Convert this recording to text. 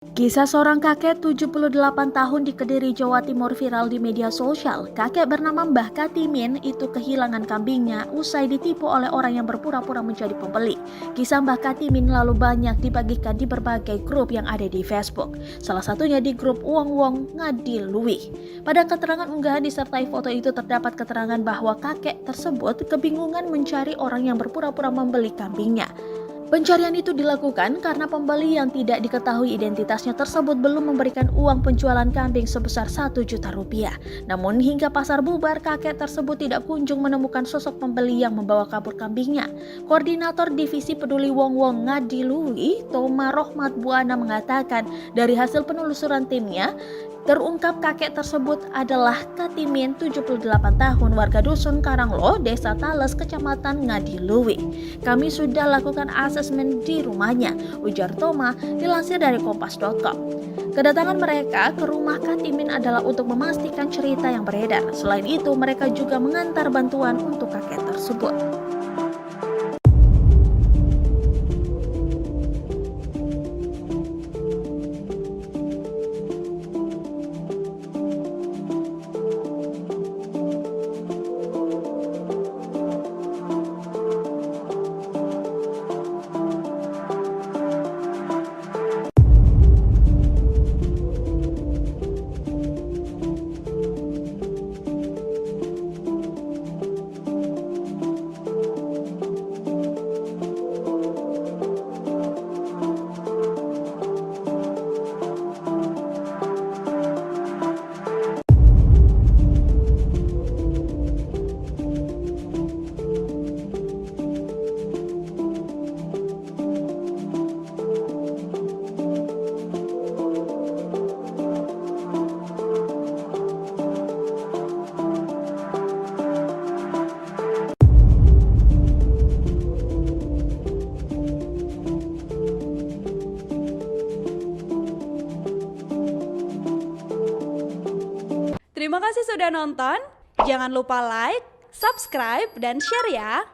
Kisah seorang kakek 78 tahun di Kediri, Jawa Timur viral di media sosial. Kakek bernama Mbah Katimin itu kehilangan kambingnya usai ditipu oleh orang yang berpura-pura menjadi pembeli. Kisah Mbah Katimin lalu banyak dibagikan di berbagai grup yang ada di Facebook. Salah satunya di grup Wong Wong Ngadiluwih. Pada keterangan unggahan disertai foto itu terdapat keterangan bahwa kakek tersebut kebingungan mencari orang yang berpura-pura membeli kambingnya. Pencarian itu dilakukan karena pembeli yang tidak diketahui identitasnya tersebut belum memberikan uang penjualan kambing sebesar 1 juta rupiah. Namun hingga pasar bubar, kakek tersebut tidak kunjung menemukan sosok pembeli yang membawa kabur kambingnya. Koordinator Divisi Peduli Wong Wong Ngadiluwih, Toma Rohmat Buana mengatakan dari hasil penelusuran timnya, terungkap kakek tersebut adalah Katimin 78 tahun warga Dusun Karanglo, Desa Tales, Kecamatan Ngadiluwih. Kami sudah lakukan asesmen di rumahnya, ujar Toma dilansir dari kompas.com. Kedatangan mereka ke rumah Katimin adalah untuk memastikan cerita yang beredar. Selain itu, mereka juga mengantar bantuan untuk kakek tersebut. Terima kasih sudah nonton. Jangan lupa like, subscribe, dan share ya.